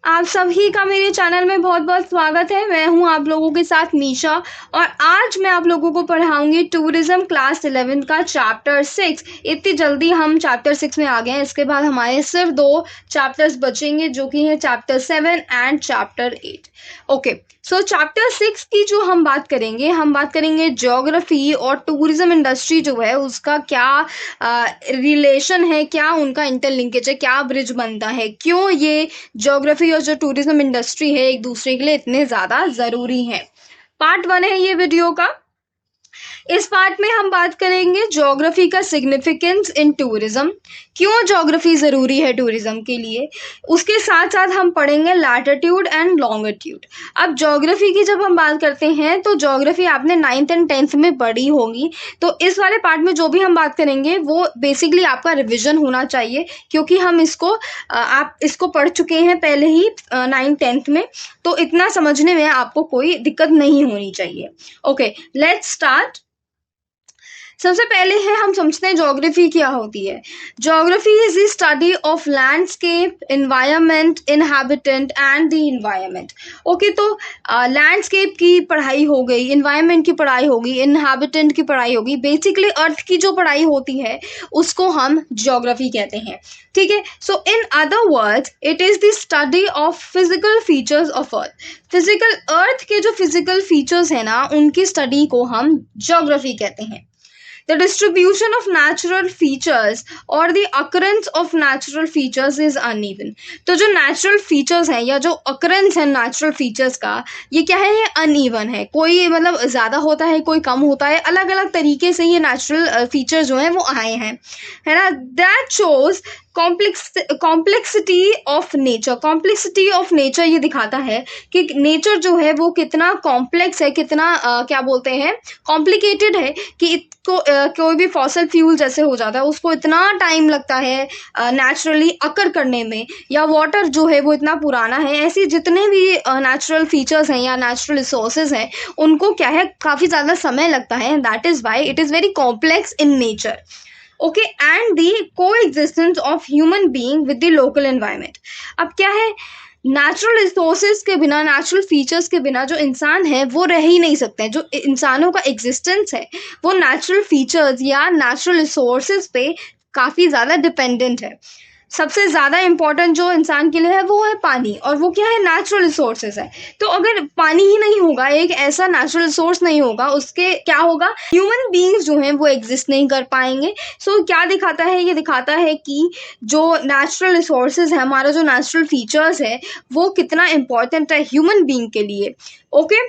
आप सभी का मेरे चैनल में बहुत बहुत स्वागत है। मैं हूं आप लोगों के साथ मीशा और आज मैं आप लोगों को पढ़ाऊंगी टूरिज्म क्लास 11 का चैप्टर 6। इतनी जल्दी हम चैप्टर 6 में आ गए हैं। इसके बाद हमारे सिर्फ 2 चैप्टर्स बचेंगे जो कि है chapter 7 and chapter 8। Okay, so chapter 6 की जो हम बात करेंगे ज्योग्राफी और टूरिज्म इंडस्ट्री जो है उसका क्या रिलेशन है, क्या उनका इंटरलिंकेज है, क्या ब्रिज बनता है, क्यों ये ज्योग्राफी और जो टूरिज्म इंडस्ट्री है एक दूसरे के लिए इतने ज़्यादा ज़रूरी हैं। पार्ट 1 है ये वीडियो का। इस पार्ट में हम बात करेंगे ज्योग्राफी का सिग्निफिकेंस इन टूरिज्म, क्यों ज्योग्राफी ज़रूरी है टूरिज्म के लिए। उसके साथ साथ हम पढ़ेंगे लैटिट्यूड एंड लॉन्गिट्यूड। अब ज्योग्राफी की जब हम बात करते हैं तो ज्योग्राफी आपने 9th एंड 10th में पढ़ी होगी, तो इस वाले पार्ट में जो भी हम बात करेंगे वो बेसिकली आपका रिविजन होना चाहिए, क्योंकि हम इसको आप इसको पढ़ चुके हैं पहले ही 9th-10th में, तो इतना समझने में आपको कोई दिक्कत नहीं होनी चाहिए। Okay, let's start. सबसे पहले है हम समझते हैं ज्योग्राफी क्या होती है। Geography is the study of landscape, environment, inhabitant and the environment. Okay, तो लैंडस्केप की पढ़ाई हो गई, इन्वायरमेंट की पढ़ाई होगी, इनहैबिटेंट की पढ़ाई होगी, बेसिकली अर्थ की जो पढ़ाई होती है उसको हम ज्योग्राफी कहते हैं। ठीक है, so in other words it is the study of physical features of earth. Physical earth के जो फिजिकल फीचर्स है ना उनकी स्टडी को हम ज्योग्राफी कहते हैं। The distribution of natural features or the occurrence of natural features is uneven। तो जो natural features हैं या जो occurrence है natural features का, ये क्या है, ये uneven है। कोई मतलब ज़्यादा होता है, कोई कम होता है, अलग अलग तरीके से ये natural features जो हैं वो आए हैं, है ना। That shows complexity of nature ये दिखाता है कि नेचर जो है वो कितना कॉम्प्लेक्स है, कितना क्या बोलते हैं, कॉम्प्लिकेटेड है, कि इसको कोई भी फॉसल फ्यूल जैसे हो जाता है उसको इतना टाइम लगता है नेचुरली अकर करने में, या वाटर जो है वो इतना पुराना है। ऐसे जितने भी नेचुरल फीचर्स हैं या नेचुरल रिसोर्सेज हैं उनको क्या है, काफ़ी ज़्यादा समय लगता है। That is why it is very complex in nature. Okay, and the coexistence of human being with the local environment. अब क्या है, नेचुरल रिसोर्सेज के बिना, नेचुरल फीचर्स के बिना जो इंसान है वो रह ही नहीं सकते हैं। जो इंसानों का एग्जिस्टेंस है वो नेचुरल फीचर्स या नेचुरल रिसोर्सेज पे काफ़ी ज़्यादा डिपेंडेंट है। सबसे ज़्यादा इम्पोर्टेंट जो इंसान के लिए है वो है पानी, और वो क्या है, नेचुरल रिसोर्सेज है। तो अगर पानी ही नहीं होगा, एक ऐसा नेचुरल रिसोर्स नहीं होगा, उसके क्या होगा, ह्यूमन बीइंग्स जो हैं वो एग्जिस्ट नहीं कर पाएंगे। सो क्या दिखाता है, ये दिखाता है कि जो नेचुरल रिसोर्सेज है, हमारा जो नेचुरल फीचर्स है वो कितना इम्पोर्टेंट है ह्यूमन बीइंग के लिए। ओके,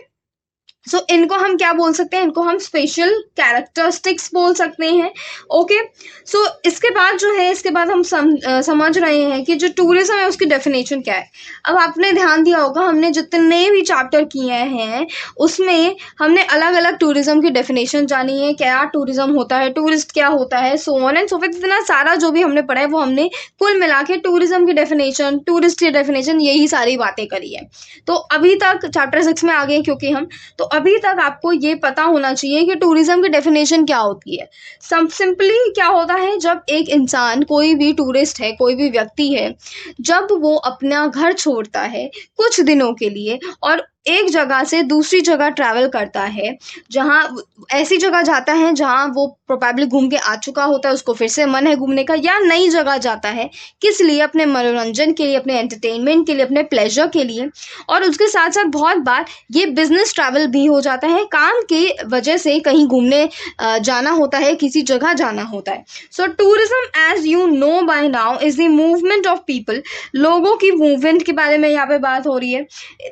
सो इनको हम क्या बोल सकते हैं, इनको हम स्पेशल कैरेक्टरिस्टिक्स बोल सकते हैं। ओके, सो इसके बाद जो है, इसके बाद हम समझ रहे हैं कि जो टूरिज्म है उसकी डेफिनेशन क्या है। अब आपने ध्यान दिया होगा हमने जितने भी चैप्टर किए हैं उसमें हमने अलग अलग टूरिज्म की डेफिनेशन जानी है, क्या टूरिज्म होता है, टूरिस्ट क्या होता है, so on and so forth. इतना सारा जो भी हमने पढ़ा है वो हमने कुल मिला के टूरिज्म की डेफिनेशन, टूरिस्ट की डेफिनेशन, यही सारी बातें करी है। तो अभी तक चैप्टर 6 में आ गए क्योंकि हम, तो अभी तक आपको ये पता होना चाहिए कि टूरिज्म की डेफिनेशन क्या होती है। सिंपली क्या होता है, जब एक इंसान, कोई भी टूरिस्ट है, कोई भी व्यक्ति है, जब वो अपना घर छोड़ता है कुछ दिनों के लिए और एक जगह से दूसरी जगह ट्रैवल करता है, जहाँ ऐसी जगह जाता है जहाँ वो प्रोबेबली घूम के आ चुका होता है, उसको फिर से मन है घूमने का, या नई जगह जाता है, किस लिए, अपने मनोरंजन के लिए, अपने एंटरटेनमेंट के लिए, अपने प्लेजर के लिए। और उसके साथ साथ बहुत बार ये बिजनेस ट्रैवल भी हो जाता है, काम की वजह से कहीं घूमने जाना होता है, किसी जगह जाना होता है। So tourism as you know by now is the movement of people. लोगों की मूवमेंट के बारे में यहाँ पे बात हो रही है।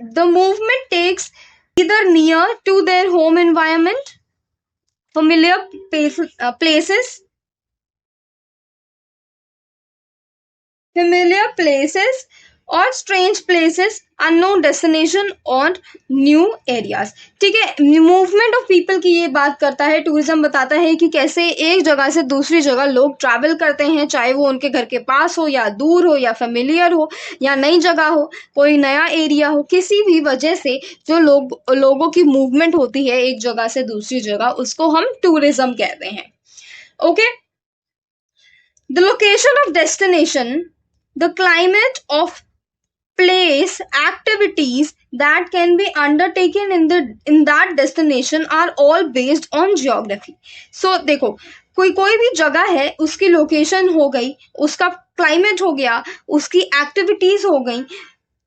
The movement takes either near to their home environment, familiar places or strange places, unknown destination और न्यू एरियाज। ठीक है, मूवमेंट ऑफ पीपल की ये बात करता है। टूरिज्म बताता है कि कैसे एक जगह से दूसरी जगह लोग ट्रैवल करते हैं, चाहे वो उनके घर के पास हो या दूर हो या फेमिलियर हो या नई जगह हो, कोई नया एरिया हो, किसी भी वजह से जो लोगों की मूवमेंट होती है एक जगह से दूसरी जगह, उसको हम टूरिज्म कहते हैं। Okay, the location of destination, the climate of place, activities that can be undertaken in that destination are all based on geography. So देखो, कोई भी जगह है, उसकी लोकेशन हो गई, उसका क्लाइमेट हो गया, उसकी एक्टिविटीज हो गई,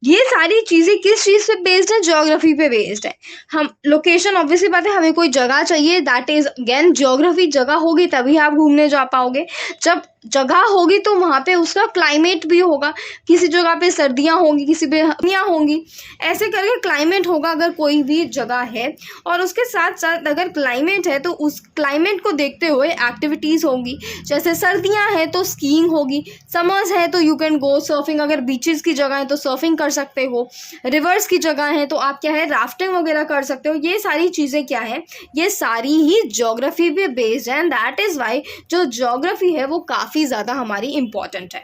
ये सारी चीजें किस चीज पे बेस्ड है? ज्योग्राफी पे बेस्ड है. हम लोकेशन, ऑब्वियसली बात है, हमें कोई जगह चाहिए, दैट इज अगेन ज्योग्राफी. जगह होगी तभी आप घूमने जा पाओगे. जब जगह होगी तो वहाँ पे उसका क्लाइमेट भी होगा. किसी जगह पे सर्दियाँ होंगी, किसी पे गर्मियाँ होंगी, ऐसे करके क्लाइमेट होगा अगर कोई भी जगह है. और उसके साथ साथ अगर क्लाइमेट है तो उस क्लाइमेट को देखते हुए एक्टिविटीज़ होंगी. जैसे सर्दियाँ हैं तो स्कीइंग होगी, समर्स है तो यू कैन गो सर्फिंग. अगर बीचेस की जगह है तो सर्फिंग कर सकते हो, रिवर्स की जगह है तो आप क्या है, राफ्टिंग वगैरह कर सकते हो. ये सारी चीज़ें क्या है, ये सारी ही ज्योग्राफी पे बेस्ड है. एंड दैट इज़ वाई जो ज्योग्राफी है वो काफ़ी ज़्यादा हमारी इम्पॉर्टेंट है.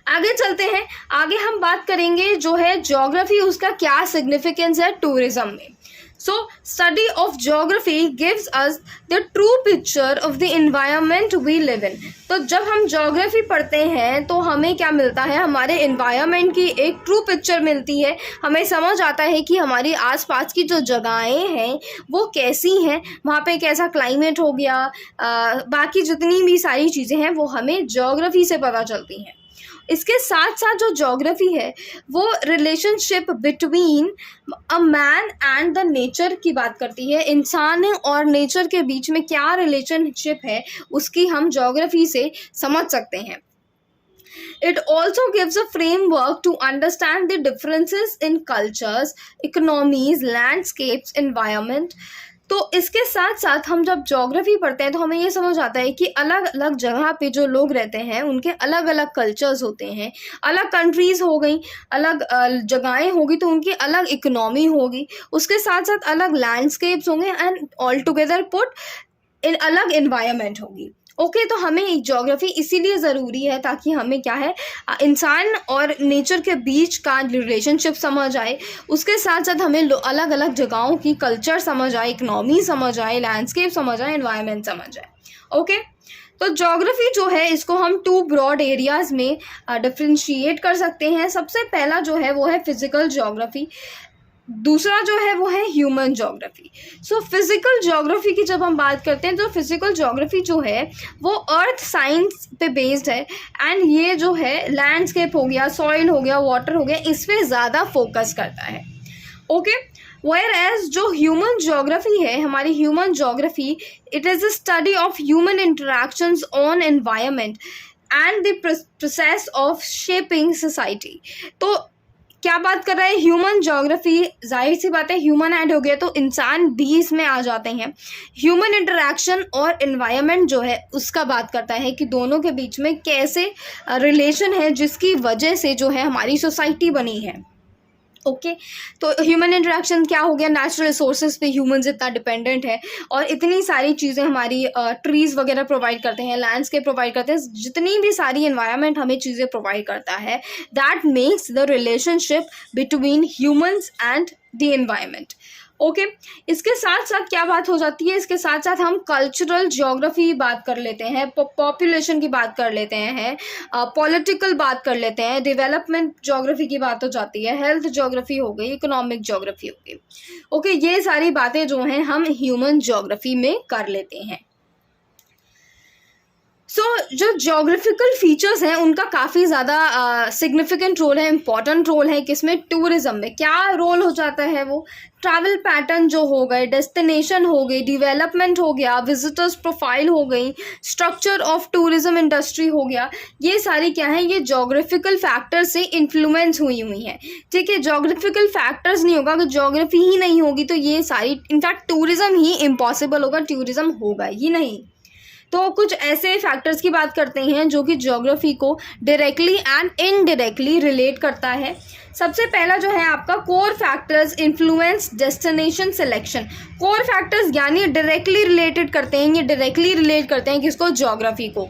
आगे चलते हैं. आगे हम बात करेंगे जो है ज्योग्राफी, उसका क्या सिग्निफिकेंस है टूरिज्म में. So study of geography gives us the true picture of the environment we live in. तो जब हम ज्योग्राफी पढ़ते हैं तो हमें क्या मिलता है, हमारे एनवायरनमेंट की एक ट्रू पिक्चर मिलती है. हमें समझ आता है कि हमारी आसपास की जो जगहें हैं वो कैसी हैं, वहाँ पे कैसा क्लाइमेट हो गया, बाकी जितनी भी सारी चीज़ें हैं वो हमें ज्योग्राफी से पता चलती हैं. इसके साथ साथ जो ज्योग्राफी है वो relationship between a man and the nature की बात करती है. इंसान और नेचर के बीच में क्या रिलेशनशिप है उसकी हम ज्योग्राफी से समझ सकते हैं. It also gives a framework to understand the differences in cultures, economies, landscapes, environment. तो इसके साथ साथ हम जब ज्योग्राफी पढ़ते हैं तो हमें ये समझ आता है कि अलग अलग जगह पे जो लोग रहते हैं उनके अलग अलग कल्चर्स होते हैं, अलग कंट्रीज़ हो गई, अलग जगहें होगी तो उनकी अलग इकोनॉमी होगी, उसके साथ साथ अलग लैंडस्केप्स होंगे and all together put in अलग इन्वायरमेंट होगी. ओके तो हमें ज्योग्राफी इसीलिए ज़रूरी है ताकि हमें क्या है, इंसान और नेचर के बीच का रिलेशनशिप समझ आए. उसके साथ साथ हमें अलग अलग जगहों की कल्चर समझ आए, इकनॉमी समझ आए, लैंडस्केप समझ आए, एनवायरनमेंट समझ आए. ओके तो ज्योग्राफी जो है इसको हम 2 ब्रॉड एरियाज़ में डिफ्रेंशिएट कर सकते हैं. सबसे पहला जो है वो है फिज़िकल ज्योग्राफी, दूसरा जो है वो है human geography. So physical geography की जब हम बात करते हैं तो फिज़िकल ज्योग्राफी जो है वो अर्थ साइंस पे बेस्ड है. एंड ये जो है लैंडस्केप हो गया, सॉइल हो गया, वाटर हो गया, इस पर ज़्यादा फोकस करता है. ओके वेयर एज जो ह्यूमन ज्योग्राफी है, हमारी human geography, it is a study of human interactions on environment and the process of shaping society. तो क्या बात कर रहा है ह्यूमन ज्योग्राफी, जाहिर सी बात है ह्यूमन ऐड हो गया तो इंसान भी इसमें आ जाते हैं. ह्यूमन इंटरेक्शन और एनवायरनमेंट जो है उसका बात करता है कि दोनों के बीच में कैसे रिलेशन है जिसकी वजह से जो है हमारी सोसाइटी बनी है. ओके तो ह्यूमन इंटरेक्शन क्या हो गया, नेचुरल रिसोर्सेज पे ह्यूमंस इतना डिपेंडेंट है और इतनी सारी चीज़ें हमारी ट्रीज़ वगैरह प्रोवाइड करते हैं, लैंडस्केप प्रोवाइड करते हैं, जितनी भी सारी एनवायरनमेंट हमें चीज़ें प्रोवाइड करता है, that makes the relationship between humans and the environment. Okay इसके साथ साथ क्या बात हो जाती है, इसके साथ साथ हम कल्चरल ज्योग्राफी बात कर लेते हैं, पॉपुलेशन की बात कर लेते हैं, पॉलिटिकल बात कर लेते हैं, डेवलपमेंट ज्योग्राफी की बात हो जाती है, हेल्थ ज्योग्राफी हो गई, इकोनॉमिक ज्योग्राफी हो गई. ओके ये सारी बातें जो हैं हम ह्यूमन ज्योग्राफी में कर लेते हैं. सो जो ज्योग्राफिकल फीचर्स हैं उनका काफ़ी ज़्यादा सिग्निफिकेंट रोल है, इम्पॉर्टेंट रोल है. किसमें, टूरिज़्म में. क्या रोल हो जाता है वो, ट्रैवल पैटर्न जो हो गए, डेस्टिनेशन हो गई, डेवलपमेंट हो गया, विजिटर्स प्रोफाइल हो गई, स्ट्रक्चर ऑफ टूरिज़्म इंडस्ट्री हो गया, ये सारी क्या है, ये ज्योग्राफिकल फैक्टर्स से इन्फ्लुएंस हुई हैं. ठीक है, ज्योग्राफिकल फैक्टर्स नहीं होगा, अगर ज्योग्राफी ही नहीं होगी तो ये सारी, इनफैक्ट टूरिज़्म ही इम्पॉसिबल होगा, टूरिज़्म होगा ही नहीं. तो कुछ ऐसे फैक्टर्स की बात करते हैं जो कि ज्योग्राफी को डायरेक्टली एंड इनडायरेक्टली रिलेट करता है. सबसे पहला जो है आपका core factors influence destination selection. Core factors यानी डायरेक्टली रिलेटेड करते हैं, ये डायरेक्टली रिलेट करते हैं किसको, ज्योग्राफी को.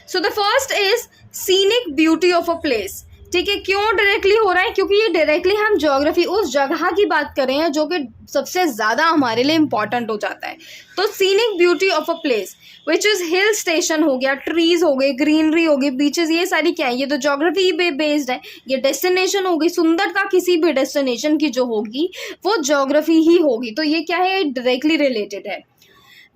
So the first is scenic beauty of a place. ठीक है, क्यों डायरेक्टली हो रहा है? क्योंकि ये डायरेक्टली हम ज्योग्राफी उस जगह की बात कर रहे हैं जो कि सबसे ज़्यादा हमारे लिए इम्पॉर्टेंट हो जाता है। तो scenic beauty of a place which is hill station हो गया, ट्रीज हो गए, ग्रीनरी हो गई, बीचेस, ये सारी क्या है? ये तो ज्योग्राफी पे बेस्ड है। ये डेस्टिनेशन हो गई, सुंदरता किसी भी डेस्टिनेशन की जो होगी वो ज्योग्राफी ही होगी। तो ये क्या है? डायरेक्टली रिलेटेड है।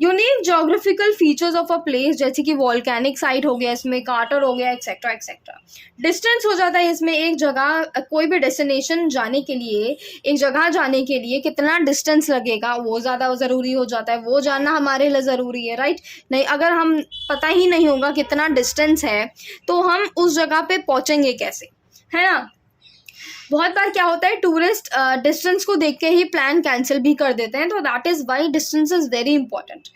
Unique geographical features of a place, जैसे कि वॉल्केनिक साइट हो गया, इसमें कार्टर हो गया, एक्सेट्रा एक्सेट्रा। डिस्टेंस हो जाता है इसमें, एक जगह कोई भी डेस्टिनेशन जाने के लिए, एक जगह जाने के लिए कितना डिस्टेंस लगेगा वो ज़्यादा ज़रूरी हो जाता है, वो जानना हमारे लिए ज़रूरी है, राइट? नहीं, अगर हम पता ही नहीं होगा कितना डिस्टेंस है तो हम उस जगह पे पहुँचेंगे कैसे, है ना? बहुत बार क्या होता है, टूरिस्ट डिस्टेंस को देख के ही प्लान कैंसिल भी कर देते हैं। तो that is Y distance is very important.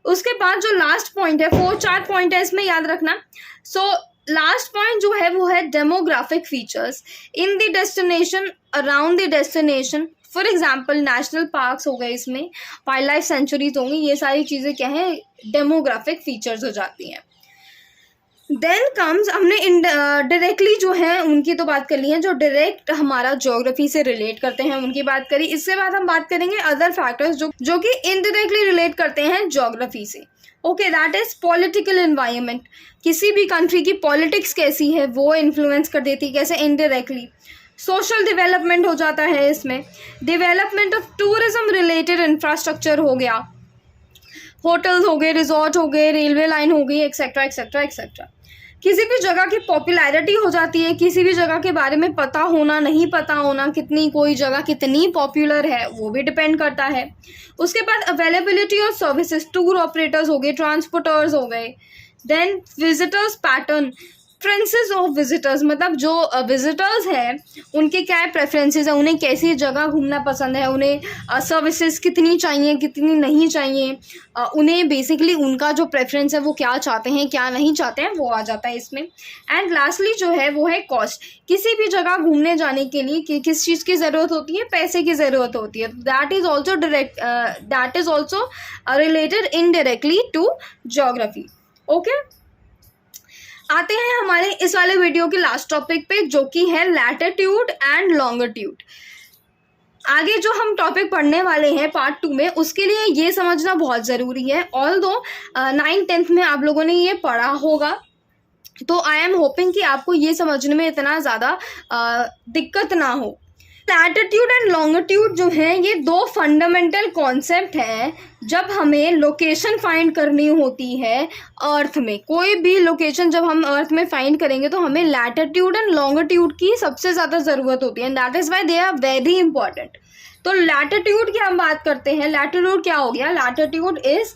उसके बाद जो लास्ट पॉइंट है, 4 पॉइंट है इसमें, याद रखना। सो लास्ट पॉइंट जो है वो है demographic features in the destination, around the destination. For example national parks हो गए, इसमें वाइल्ड लाइफ सेंचुरीज होंगी, ये सारी चीज़ें क्या है? डेमोग्राफिक फीचर्स हो जाती हैं। देन कम्स, हमने डायरेक्टली जो है उनकी तो बात कर ली है, जो डायरेक्ट हमारा ज्योग्राफी से रिलेट करते हैं उनकी बात करी। इसके बाद हम बात करेंगे अदर फैक्टर्स जो कि इनडायरेक्टली रिलेट करते हैं ज्योग्राफी से। Okay, that is political environment. किसी भी कंट्री की पॉलिटिक्स कैसी है वो इन्फ्लुएंस कर देती है, कैसे? इनडायरेक्टली। सोशल डेवलपमेंट हो जाता है इसमें, development of tourism related infrastructure हो गया, होटल्स हो गए, रिजॉर्ट हो गए, रेलवे लाइन हो गई, एक्सेट्रा एक्सेट्रा एक्सेट्रा। किसी भी जगह की पॉपुलैरिटी हो जाती है, किसी भी जगह के बारे में पता होना, नहीं पता होना, कितनी कोई जगह कितनी पॉपुलर है वो भी डिपेंड करता है। उसके बाद availability of services, tour operators हो गए, ट्रांसपोर्टर्स हो गए। Then visitors pattern, preferences of visitors, मतलब जो विजिटर्स हैं उनके क्या प्रेफरेंसेस है, उन्हें कैसी जगह घूमना पसंद है, उन्हें सर्विसेज कितनी चाहिए, कितनी नहीं चाहिए, उन्हें बेसिकली उनका जो प्रेफरेंस है वो क्या चाहते हैं, क्या नहीं चाहते हैं, वो आ जाता है इसमें। एंड लास्टली जो है वो है कॉस्ट। किसी भी जगह घूमने जाने के लिए किस चीज़ की ज़रूरत होती है? पैसे की ज़रूरत होती है। That is also related indirectly to geography. Okay, आते हैं हमारे इस वाले वीडियो के लास्ट टॉपिक पे, जो कि है लैटिट्यूड एंड लॉन्गिट्यूड। आगे जो हम टॉपिक पढ़ने वाले हैं पार्ट 2 में, उसके लिए ये समझना बहुत ज़रूरी है। ऑल्दो 9th-10th में आप लोगों ने ये पढ़ा होगा, तो आई एम होपिंग कि आपको ये समझने में इतना ज़्यादा दिक्कत ना हो। लैटिट्यूड एंड लॉन्गिट्यूड जो है ये 2 फंडामेंटल कॉन्सेप्ट हैं जब हमें लोकेशन फाइंड करनी होती है अर्थ में। कोई भी लोकेशन जब हम अर्थ में फाइंड करेंगे तो हमें लैटिट्यूड एंड लॉन्गिट्यूड की सबसे ज़्यादा ज़रूरत होती है, and that is why they are very important. तो लैटिट्यूड की हम बात करते हैं। लैटिट्यूड क्या हो गया? Latitude is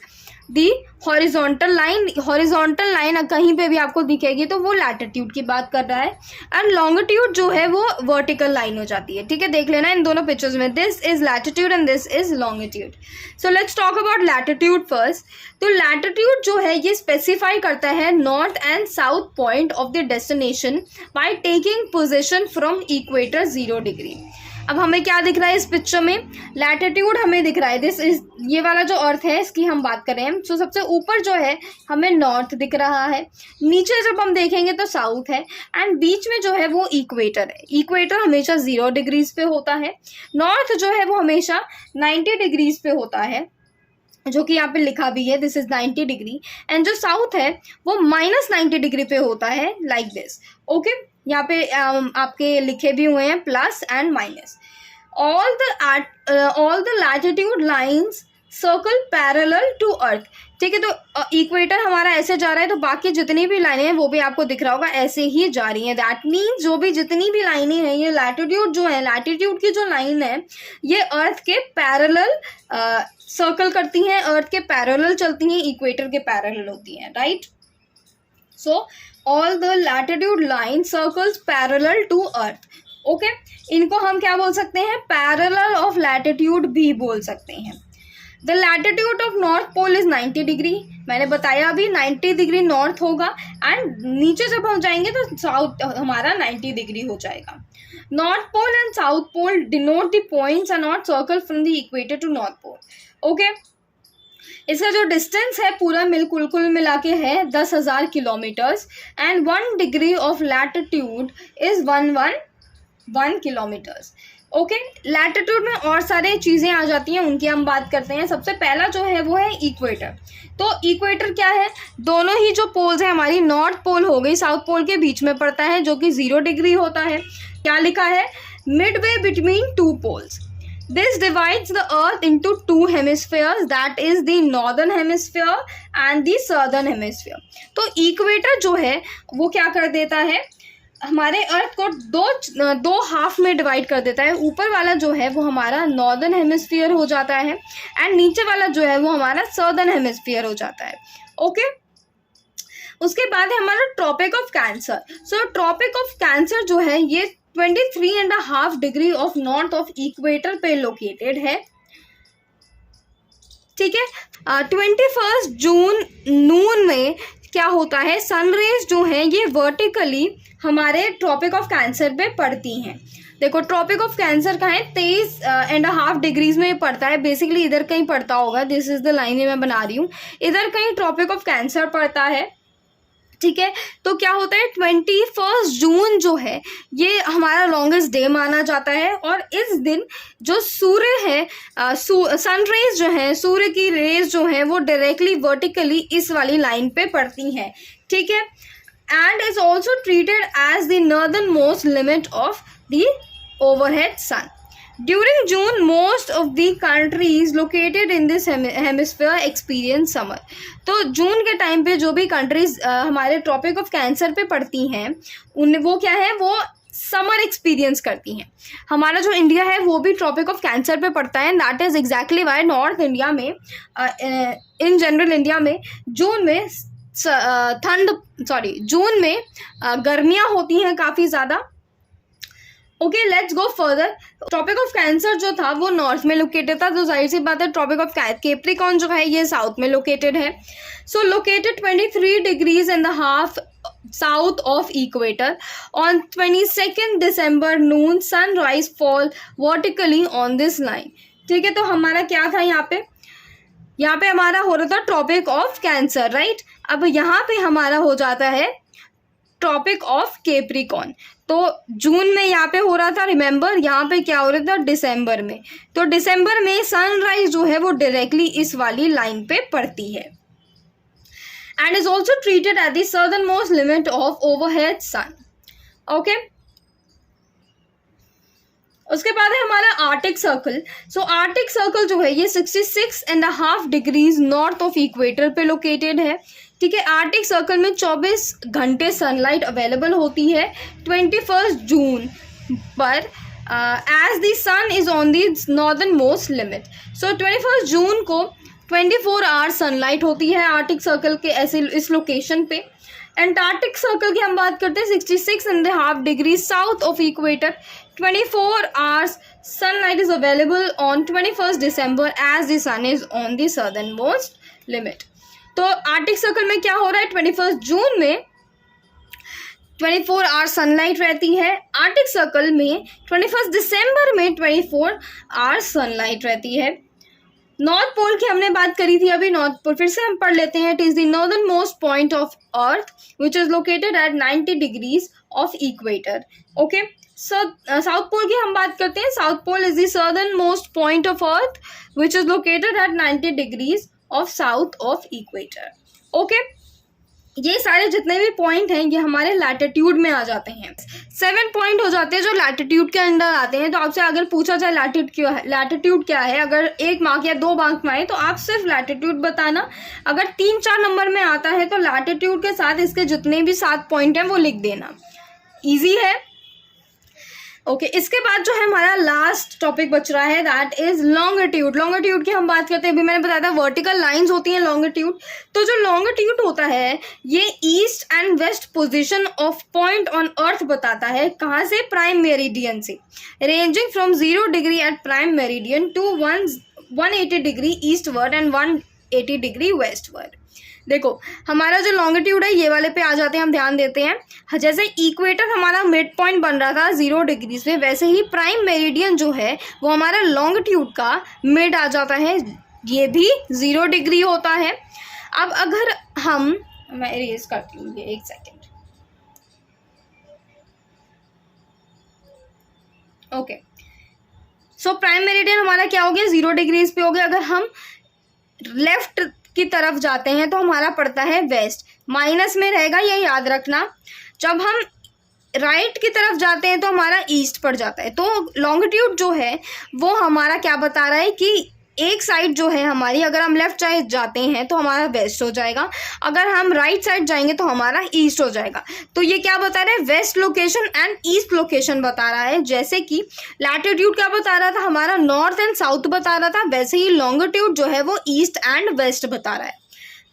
the horizontal line. Horizontal line कहीं पे भी आपको दिखेगी तो वो लैटिट्यूड की बात कर रहा है, एंड लॉन्गिट्यूड जो है वो वर्टिकल लाइन हो जाती है। ठीक है, देख लेना इन दोनों पिक्चर्स में, this is latitude and this is longitude. So let's talk about latitude first. तो लैटिट्यूड जो है ये स्पेसिफाई करता है north and south point of the destination by taking position from equator 0 degree. अब हमें क्या दिख रहा है इस पिक्चर में? लैटिट्यूड हमें दिख रहा है, दिस इज, ये वाला जो अर्थ है इसकी हम बात कर रहे हैं। तो सबसे ऊपर जो है हमें नॉर्थ दिख रहा है, नीचे जब हम देखेंगे तो साउथ है, एंड बीच में जो है वो इक्वेटर है। इक्वेटर हमेशा 0 डिग्रीज पे होता है, नॉर्थ जो है वो हमेशा 90 डिग्रीज पे होता है, जो कि यहाँ पे लिखा भी है, दिस इज 90 डिग्री, एंड जो साउथ है वो -90 डिग्री पे होता है, लाइक दिस। ओके, यहाँ पे आपके लिखे भी हुए हैं plus and minus. All the latitude lines circle parallel to earth. ठीक है, तो इक्वेटर हमारा ऐसे जा रहा है, तो बाकी जितनी भी लाइनें हैं वो भी आपको दिख रहा होगा ऐसे ही जा रही हैं। दैट मीन्स जो भी जितनी भी लाइनें हैं, ये लैटिट्यूड जो है, लैटिट्यूड की जो लाइन है ये अर्थ के पैरेलल सर्कल करती हैं, अर्थ के पैरेलल चलती हैं, इक्वेटर के पैरेलल होती हैं, right? So all the latitude line circles parallel to earth. Okay, इनको हम क्या बोल सकते हैं? पैरेलल ऑफ लैटिट्यूड भी बोल सकते हैं। The latitude of north pole is 90 degree. मैंने बताया अभी 90 डिग्री नॉर्थ होगा, एंड नीचे जब हम जाएंगे तो साउथ हमारा 90 डिग्री हो जाएगा। North pole and south pole denote the points and not circle from the equator to north pole. Okay, इसका जो डिस्टेंस है पूरा कुल मिला के है 10,000 kilometres and 1 degree of latitude is 1 kilometres. Okay, latitude में और सारे चीज़ें आ जाती हैं, उनकी हम बात करते हैं। सबसे पहला जो है वो है इक्वेटर। तो इक्वेटर क्या है, दोनों ही जो पोल्स हैं हमारी, नॉर्थ पोल हो गई साउथ पोल के बीच में पड़ता है जो कि 0 डिग्री होता है। क्या लिखा है, midway between 2 poles. This divides the earth into 2 hemispheres, that is the northern hemisphere and the southern hemisphere। तो इक्वेटर जो है वो क्या कर देता है, हमारे अर्थ को दो हाफ में डिवाइड कर देता है। ऊपर वाला जो है वो हमारा नॉर्दर्न हेमिस्फीयर हो जाता है एंड नीचे वाला जो है वो हमारा सदर्न हेमिस्फीयर हो जाता है। ओके, उसके बाद है हमारा tropic of cancer. So tropic of cancer जो है ये 23.5 degree of north of equator पे लोकेटेड है। ठीक है, 21 जून नून में क्या होता है, सनरेज जो है ये वर्टिकली हमारे ट्रॉपिक ऑफ कैंसर पे पड़ती हैं। देखो ट्रॉपिक ऑफ कैंसर का है 23.5 डिग्रीज में पड़ता है, बेसिकली इधर कहीं पड़ता होगा, दिस इज द लाइन मैं बना रही हूँ, इधर कहीं ट्रॉपिक ऑफ कैंसर पड़ता है। ठीक है, तो क्या होता है 21 जून जो है ये हमारा लॉन्गेस्ट डे माना जाता है और इस दिन जो सूर्य है, सनरेज जो है, सूर्य की रेज जो है वो डायरेक्टली वर्टिकली इस वाली लाइन पे पड़ती हैं। ठीक है, and is also treated as the northern most limit of the overhead sun. During June, most of the countries located in this hemisphere experience summer। तो जून के टाइम पे जो भी कंट्रीज हमारे ट्रॉपिक ऑफ कैंसर पे पड़ती हैं उन वो क्या है, वो समर एक्सपीरियंस करती हैं। हमारा जो इंडिया है वो भी ट्रॉपिक ऑफ कैंसर पे पड़ता है, that is exactly Y north India में, इन जनरल इंडिया में जून में जून में गर्मियाँ होती हैं काफ़ी ज़्यादा। Okay, let's go further. Tropic of cancer जो था वो नॉर्थ में लोकेटेड था, तो जाहिर सी बात है ट्रॉपिक ऑफ कैप्रिकॉर्न जो है ये साउथ में लोकेटेड है। So located 23 degrees in the half south of equator. On 22 December noon sun rays fall vertically on this line. ठीक है, तो हमारा क्या था यहाँ पे हमारा हो रहा था ट्रॉपिक ऑफ कैंसर, राइट। अब यहाँ पे हमारा हो जाता है ट्रॉपिक ऑफ कैप्रिकॉर्न। तो जून में यहाँ पे हो रहा था, रिमेंबर यहाँ पे क्या हो रहा था, दिसंबर में। तो दिसंबर में सनराइज जो है वो डायरेक्टली इस वाली लाइन पे पड़ती है and is also treated at the southern most limit of overhead sun. Okay, उसके बाद है हमारा arctic circle. So arctic circle जो है ये 66.5 डिग्रीज नॉर्थ ऑफ इक्वेटर पे लोकेटेड है। ठीक है, आर्टिक सर्कल में 24 घंटे सनलाइट अवेलेबल होती है 21 जून पर, as the sun is on the northern most limit. So 21 June को 24 आवर्स सनलाइट होती है आर्टिक सर्कल के ऐसे इस लोकेशन पे। एंटार्क्टिक सर्कल की हम बात करते हैं 66.5 degree south of equator, 24 hours sunlight is available on 21 December as the sun is on the southern most limit. तो आर्टिक सर्कल में क्या हो रहा है, 21 जून में 24 आवर्स सनलाइट रहती है। आर्टिक सर्कल में 21 दिसंबर में 24 आवर्स सनलाइट रहती है। नॉर्थ पोल की हमने बात करी थी अभी, नॉर्थ पोल फिर से हम पढ़ लेते हैं। It is the northern most point of earth which is located at 90 degrees of equator. Okay, south pole की हम बात करते हैं। South pole is the southern most point of earth which is located at 90 degrees of south of equator. Okay, ये सारे जितने भी point हैं ये हमारे लैटिट्यूड में आ जाते हैं। 7 पॉइंट हो जाते हैं जो लैटिट्यूड के अंदर आते हैं। तो आपसे अगर पूछा जाए लैटिट्यूड क्या है, अगर 1 मार्क या 2 मार्क में आए तो आप सिर्फ लैटिट्यूड बताना। अगर 3-4 नंबर में आता है तो लैटिट्यूड के साथ इसके जितने भी 7 पॉइंट हैं वो लिख देना, ईजी है। ओके, इसके बाद जो है हमारा लास्ट टॉपिक बच रहा है, दैट इज लॉन्गिट्यूड। लॉन्गिट्यूड की हम बात करते हैं, अभी मैंने बताया था वर्टिकल लाइंस होती हैं लॉन्गिट्यूड। तो जो लॉन्गिट्यूड होता है ये east and west position of point on earth बताता है। कहाँ से, प्राइम मेरिडियन से, ranging from 0 degree at prime meridian to 180 degree eastward and 180 degree westward. देखो हमारा जो लॉन्गिट्यूड है ये वाले पे आ जाते हैं, हम ध्यान देते हैं। जैसे इक्वेटर हमारा मिड पॉइंट बन रहा था 0 डिग्रीज पे, वैसे ही प्राइम मेरिडियन जो है वो हमारा लॉन्गिट्यूड का मिड आ जाता है ये भी 0 डिग्री होता है। अब अगर मैं इरेज करती हूँ ये, एक second. Okay, so prime meridian हमारा क्या हो गया, 0 डिग्रीज पे हो गया। अगर हम लेफ्ट की तरफ जाते हैं तो हमारा पड़ता है वेस्ट, माइनस में रहेगा, ये याद रखना। जब हम राइट की तरफ जाते हैं तो हमारा ईस्ट पड़ जाता है। तो लॉन्गिट्यूड जो है वो हमारा क्या बता रहा है कि एक साइड जो है हमारी, अगर हम लेफ्ट साइड जाते हैं तो हमारा वेस्ट हो जाएगा, अगर हम राइट साइड जाएंगे तो हमारा ईस्ट हो जाएगा। तो ये क्या बता रहा है, west location and east location बता रहा है। जैसे कि लैटिट्यूड क्या बता रहा था हमारा, नॉर्थ एंड साउथ बता रहा था, वैसे ही लॉन्गिट्यूड जो है वो ईस्ट एंड वेस्ट बता रहा है।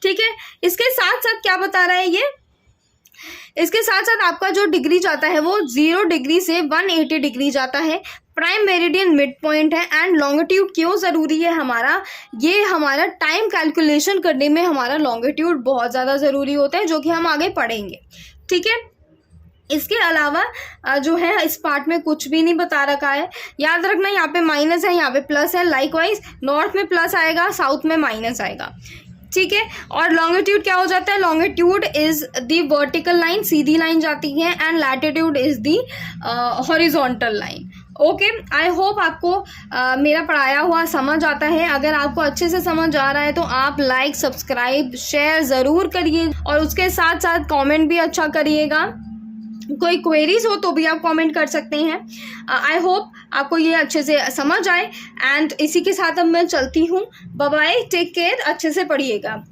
ठीक है, इसके साथ साथ क्या बता रहा है ये, इसके साथ साथ आपका जो डिग्री जाता है वो 0 डिग्री से 180 डिग्री जाता है। प्राइम मेरिडियन मिड पॉइंट है। एंड लॉन्गिट्यूड क्यों ज़रूरी है हमारा, ये हमारा टाइम कैलकुलेशन करने में हमारा लॉन्गिट्यूड बहुत ज़्यादा ज़रूरी होता है, जो कि हम आगे पढ़ेंगे। ठीक है, इसके अलावा जो है इस पार्ट में कुछ भी नहीं बता रखा है। याद रखना, यहाँ पे माइनस है, यहाँ पे प्लस है। लाइकवाइज नॉर्थ में प्लस आएगा, साउथ में माइनस आएगा। ठीक है, और लॉन्गिट्यूड क्या हो जाता है, longitude is the vertical line, Sidhi line जाती है, and latitude is the horizontal line. Okay, I hope आपको मेरा पढ़ाया हुआ समझ आता है। अगर आपको अच्छे से समझ आ रहा है तो आप लाइक, सब्सक्राइब, शेयर ज़रूर करिए, और उसके साथ साथ कमेंट भी अच्छा करिएगा। कोई क्वेरीज हो तो भी आप कमेंट कर सकते हैं। आई होप आपको ये अच्छे से समझ आए। एंड इसी के साथ अब मैं चलती हूँ। बाय बाय, टेक केयर, अच्छे से पढ़िएगा।